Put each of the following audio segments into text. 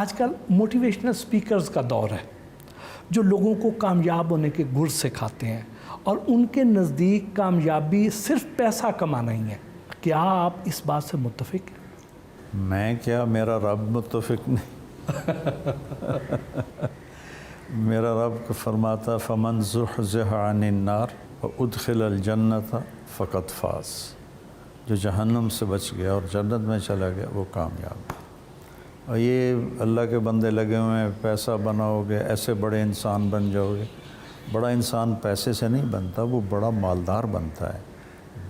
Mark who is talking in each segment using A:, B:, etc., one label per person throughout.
A: आजकल motivational speakers का दौर है जो लोगों को कामयाब होने के गुर सिखाते हैं और उनके नज़दीक कामयाबी सिर्फ पैसा कमाना ही है। क्या आप इस बात से मुत्तफिक हैं?
B: मैं क्या, मेरा रब मुत्तफिक नहीं। मेरा रब को फरमाता फ़मन ज़ुहज़िहा अनिन नार व उदखिलल जन्नत फ़क़द फ़ाज़, जो जहन्नम से बच गया और जन्नत में चला गया वो कामयाब है। और ये अल्लाह के बंदे लगे हुए हैं, पैसा बनाओगे ऐसे बड़े इंसान बन जाओगे। बड़ा इंसान पैसे से नहीं बनता, वो बड़ा मालदार बनता है।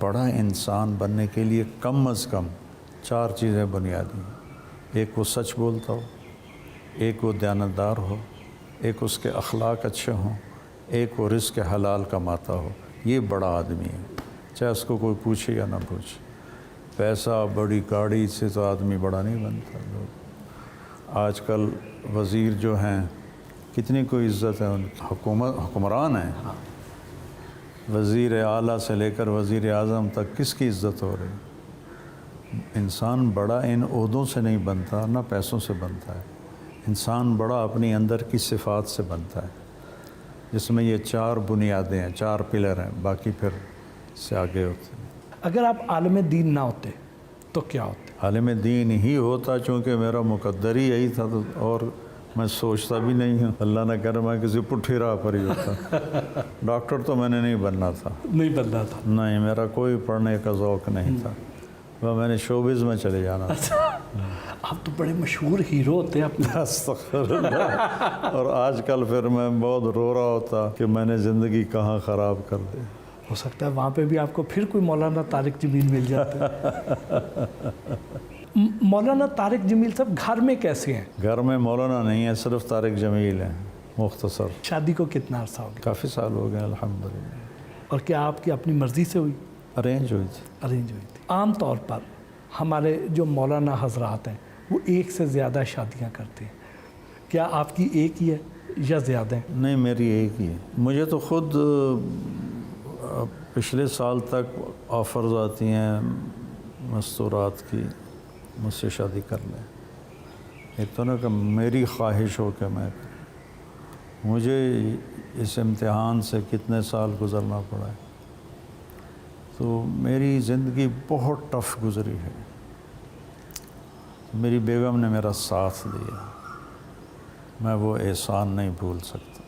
B: बड़ा इंसान बनने के लिए कम अज़ कम 4 चीज़ें बुनियादी हैं। एक वो सच बोलता हो, एक वो दयानतदार हो, एक उसके अखलाक अच्छे हों, एक वो रिज़्क़ हलाल कमाता हो। ये बड़ा आदमी है, चाहे उसको कोई पूछे या ना पूछे। पैसा, बड़ी गाड़ी से तो आदमी बड़ा नहीं बनता। लोग आजकल वज़ीर जो हैं कितनी कोई इज़्ज़त है उनकी, हुक्मरान हैं। वज़ीर आला से लेकर वज़ीर आज़म तक किसकी इज़्ज़त हो रही। इंसान बड़ा इन ओहदों से नहीं बनता, ना पैसों से बनता है। इंसान बड़ा अपनी अंदर की सिफ़ात से बनता है, जिसमें ये 4 बुनियादें हैं, 4 पिलर हैं, बाकी फिर से आगे होते हैं।
A: अगर आप आलिम दीन ना होते तो क्या होते?
B: आलिम दीन ही होता, चूँकि मेरा मुक़द्दर ही यही था, तो और मैं सोचता भी नहीं हूँ। अल्लाह ने कर मैं किसी पुट्ठी राह पर ही होता। डॉक्टर तो मैंने नहीं बनना था,
A: नहीं बनना था।
B: नहीं, मेरा कोई पढ़ने का ज़ौक़ नहीं था, वह मैंने शोबिज़ में चले जाना था।
A: आप तो बड़े मशहूर हीरो होते हैं अपने।
B: अस्तग़फ़िरुल्लाह। और आजकल फिर मैं बहुत रो रहा होता कि मैंने ज़िंदगी कहाँ ख़राब कर दी।
A: हो सकता है वहाँ पे भी आपको फिर कोई मौलाना तारिक जमील मिल जाता है। मौलाना तारिक जमील साहब घर में कैसे हैं?
B: घर में मौलाना नहीं है, सिर्फ तारिक जमील हैं, मुख्तसर।
A: शादी को कितना अर्सा हो गया?
B: काफ़ी साल हो गए अल्हम्दुलिल्लाह।
A: और क्या आपकी अपनी मर्ज़ी से हुई?
B: अरेंज हुई थी।
A: अरेंज हुई थी। आम तौर पर हमारे जो मौलाना हजरात हैं वो एक से ज़्यादा शादियाँ करते हैं, क्या आपकी एक ही है या ज़्यादा है?
B: नहीं, मेरी एक ही है। मुझे तो ख़ुद पिछले साल तक ऑफ़र्स आती हैं मस्तूरात की, मुझसे शादी कर लें। एक तो ना कि मेरी ख्वाहिश हो कि मैं, मुझे इस इम्तिहान से कितने साल गुज़रना पड़ा है, तो मेरी ज़िंदगी बहुत टफ़ गुज़री है। मेरी बेगम ने मेरा साथ दिया, मैं वो एहसान नहीं भूल सकता।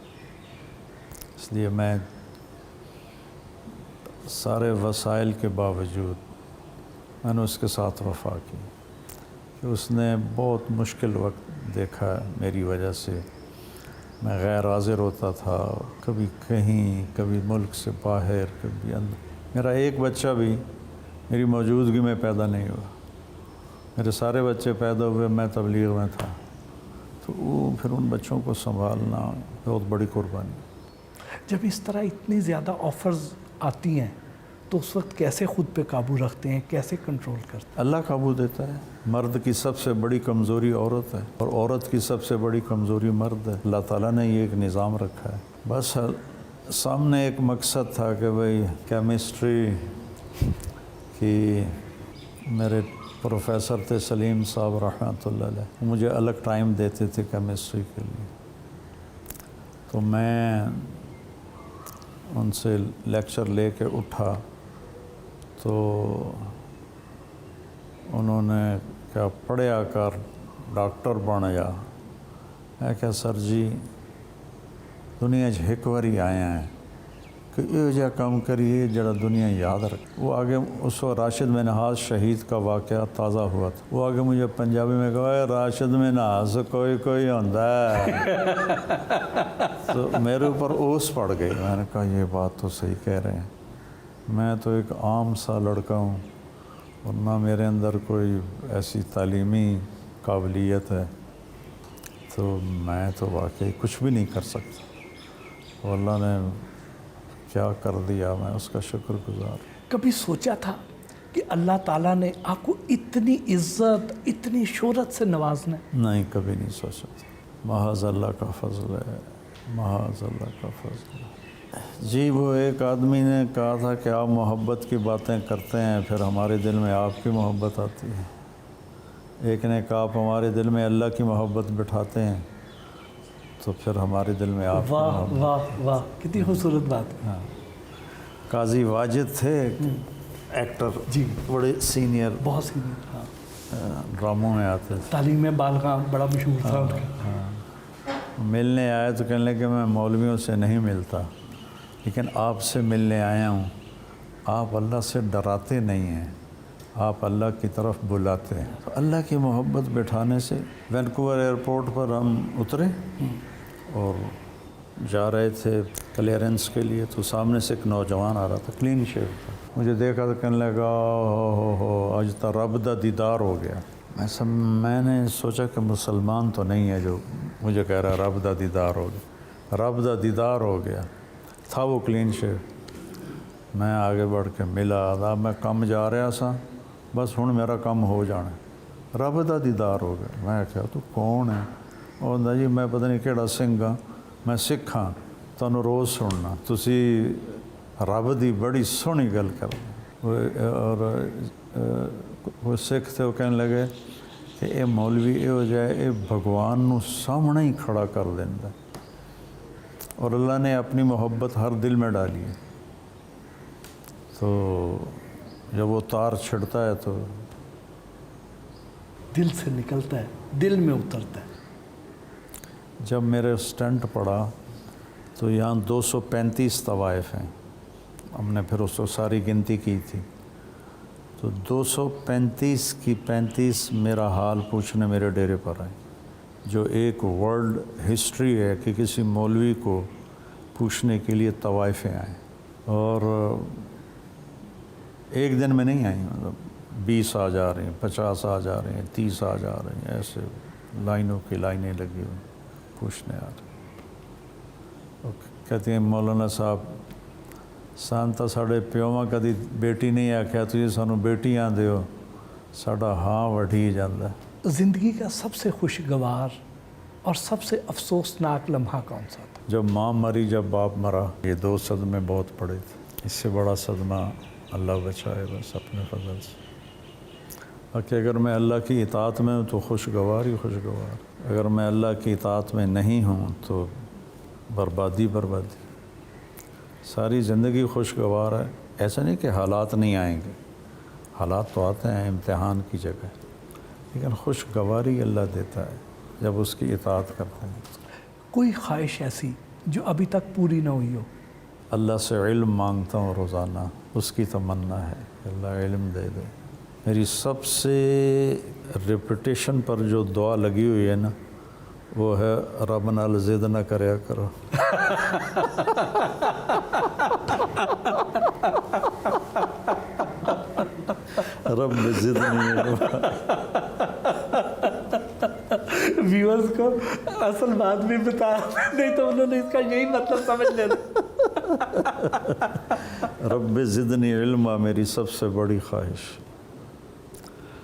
B: इसलिए मैं सारे वसाइल के बावजूद मैंने उसके साथ वफ़ा की कि उसने बहुत मुश्किल वक्त देखा मेरी वजह से। मैं गैर हाज़िर होता था, कभी कहीं, कभी मुल्क से बाहर, कभी अंदर। मेरा एक बच्चा भी मेरी मौजूदगी में पैदा नहीं हुआ। मेरे सारे बच्चे पैदा हुए मैं तबलीग में था, तो वो फिर उन बच्चों को संभालना बहुत बड़ी कुर्बानी।
A: जब इस तरह इतनी ज़्यादा ऑफ़र्स आती हैं तो उस वक्त कैसे ख़ुद पे काबू रखते हैं, कैसे कंट्रोल करते हैं?
B: अल्लाह काबू देता है। मर्द की सबसे बड़ी कमज़ोरी औरत है और औरत की सबसे बड़ी कमज़ोरी मर्द है। अल्लाह ताला ने ये एक निज़ाम रखा है। बस सामने एक मकसद था कि भाई केमिस्ट्री की, मेरे प्रोफेसर थे सलीम साहब रहमतुल्लाह अलैह, मुझे अलग टाइम देते थे केमिस्ट्री के लिए, तो मैं उनसे लेक्चर लेके उठा तो उन्होंने क्या पढ़िया कर डॉक्टर बन जा। मैं क्या सर जी दुनिया एक बारी आया है कि यो जा काम करिए जरा दुनिया याद रख। वो आगे उस वक्त राशिद मिन्हाज शहीद का वाक़या ताज़ा हुआ था, वो आगे मुझे पंजाबी में कहा राशिद मिन्हाज कोई कोई होता है। तो मेरे ऊपर ओस पड़ गई। मैंने कहा ये बात तो सही कह रहे हैं, मैं तो एक आम सा लड़का हूँ और ना मेरे अंदर कोई ऐसी तालीमी काबिलियत है, तो मैं तो वाकई कुछ भी नहीं कर सकता। और अल्लाह ने क्या कर दिया, मैं उसका शुक्रगुज़ार।
A: कभी सोचा था कि अल्लाह ताला ने आपको इतनी इज़्ज़त, इतनी शोहरत से नवाजना है?
B: नहीं, कभी नहीं सोचा था। महज़ अल्लाह का फ़ज़ल है, महज़ अल्लाह का फ़ज़ल है। जी, वो एक आदमी ने कहा था कि आप मोहब्बत की बातें करते हैं, फिर हमारे दिल में आपकी मोहब्बत आती है। ایک نے کہا آپ ہمارے دل میں اللہ کی محبت بٹھاتے ہیں تو پھر ہمارے دل میں آپ کی
A: واہ
B: محبت.
A: واہ واہ، کتنی خوبصورت بات ہے.
B: ہاں. قاضی واجد تھے ایکٹر،
A: جی
B: بڑے سینئر،
A: بہت سی. ہاں
B: ڈراموں میں آتے تھے.
A: تعلیم بالغاں بڑا مشہور تھا ان کا.
B: ملنے آئے تو کہنے لگے کہ میں مولویوں سے نہیں ملتا لیکن آپ سے ملنے آیا ہوں. آپ اللہ سے ڈراتے نہیں ہیں، آپ اللہ کی طرف بلاتے ہیں. تو اللہ کی محبت بٹھانے سے وینکوور ایئرپورٹ پر ہم اترے اور جا رہے تھے کلیئرنس کے لیے، تو سامنے سے ایک نوجوان آ رہا تھا، کلین شیو تھا. مجھے دیکھا تو کہنے لگا ہو آج تو رب دا دیدار ہو گیا. میں نے سوچا کہ مسلمان تو نہیں ہے جو مجھے کہہ رہا رب دا دیدار ہو گیا. رب دا دیدار ہو گیا. تھا وہ کلین شیو. میں آگے بڑھ کے ملا، آداب میں کم جا رہا سا، بس ہوں میرا کم ہو جانا. رب دا دیدار ہو گیا. میں کہا تو کون ہے؟ اور کہندا جی میں پتہ نہیں کہڑا سنگھ ہاں، میں سکھ ہاں، تانوں روز سننا، تسی رب دی بڑی سونی گل کرو. اور وہ سکھ تھے، وہ کہنے لگے کہ اے مولوی اے ہو جائے اے بھگوان نو سامنے ہی کھڑا کر دیندا، اور اللہ نے اپنی محبت ہر دل میں ڈالی ہے. تو جب وہ تار چھڑتا ہے تو
A: دل سے نکلتا ہے، دل میں اترتا ہے.
B: جب میرے اسٹنٹ پڑا تو یہاں 235 طوائف ہیں. ہم نے پھر اس کو ساری گنتی کی تھی تو 235 کی 35 میرا حال پوچھنے میرے ڈیرے پر آئے، جو ایک ورلڈ ہسٹری ہے کہ کسی مولوی کو پوچھنے کے لیے طوائفیں آئیں. اور ایک دن میں نہیں آئیں، مطلب 20 آ جا رہے ہیں، 50 آ جا رہے ہیں، 30 آ جا رہے ہیں، ایسے لائنوں کی لائنیں لگی ہوئی پوچھنے آ رہے. کہتے ہیں مولانا صاحب سانتا ساڑے پیوواں کدی بیٹی نہیں آکھیا تجھے سانو بیٹی آندے ہو، ساڈا ہاں وٹھی جاندہ.
A: زندگی کا سب سے خوشگوار اور سب سے افسوسناک لمحہ کون سا تھا؟
B: جب ماں مری، جب باپ مرا، یہ 2 صدمے بہت پڑے تھے. اس سے بڑا صدمہ اللہ بچائے بس اپنے فضل سے. کہ اگر میں اللہ کی اطاعت میں ہوں تو خوشگوار ہی خوشگوار، اگر میں اللہ کی اطاعت میں نہیں ہوں تو بربادی بربادی. ساری زندگی خوشگوار ہے. ایسا نہیں کہ حالات نہیں آئیں گے، حالات تو آتے ہیں امتحان کی جگہ، لیکن خوشگواری اللہ دیتا ہے جب اس کی اطاعت کرتے ہیں.
A: کوئی خواہش ایسی جو ابھی تک پوری نہ ہوئی ہو؟
B: اللہ سے علم مانگتا ہوں روزانہ، اس کی تمنا ہے کہ اللہ علم دے دے. میری سب سے ریپیٹیشن پر جو دعا لگی ہوئی ہے نا، وہ ہے رب نال ضد نہ کریا کرو. رب نے ضد نہیں ہے.
A: ویورز کو اصل بات بھی بتا، نہیں تو انہوں نے اس کا یہی مطلب سمجھ لینا.
B: رب زدنی علما میری سب سے بڑی خواہش.